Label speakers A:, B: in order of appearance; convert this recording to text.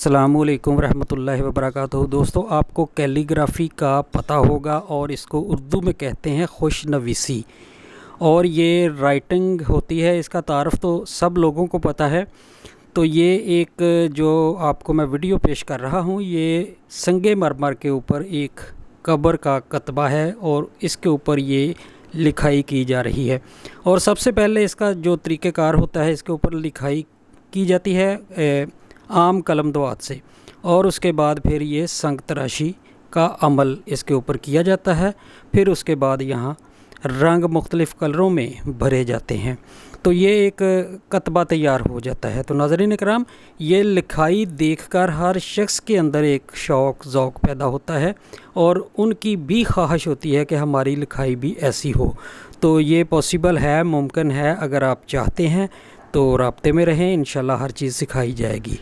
A: अस्सलामुअलैकुम रहमतुल्लाहि वबरकातुहू। दोस्तों, आपको कैलीग्राफी का पता होगा और इसको उर्दू में कहते हैं खुशनवीसी, और ये राइटिंग होती है। इसका तारफ़ तो सब लोगों को पता है। तो ये एक जो आपको मैं वीडियो पेश कर रहा हूँ, ये संगे मरमर के ऊपर एक कब्र का कतबा है और इसके ऊपर ये लिखाई की जा रही है। और सबसे पहले इसका जो तरीक़ेकार होता है, इसके ऊपर लिखाई की जाती है आम कलम दवात से, और उसके बाद फिर ये संग तराशी का अमल इसके ऊपर किया जाता है। फिर उसके बाद यहाँ रंग मुख्तलिफ़ कलरों में भरे जाते हैं, तो ये एक कतबा तैयार हो जाता है। तो नाज़रीन इकराम, ये लिखाई देखकर हर शख्स के अंदर एक शौक़ ज़ौक़ पैदा होता है और उनकी भी ख्वाहिश होती है कि हमारी लिखाई भी ऐसी हो। तो ये पॉसिबल है, मुमकिन है। अगर आप चाहते हैं तो राब्ते में रहें, इंशाल्लाह हर चीज़ सिखाई जाएगी।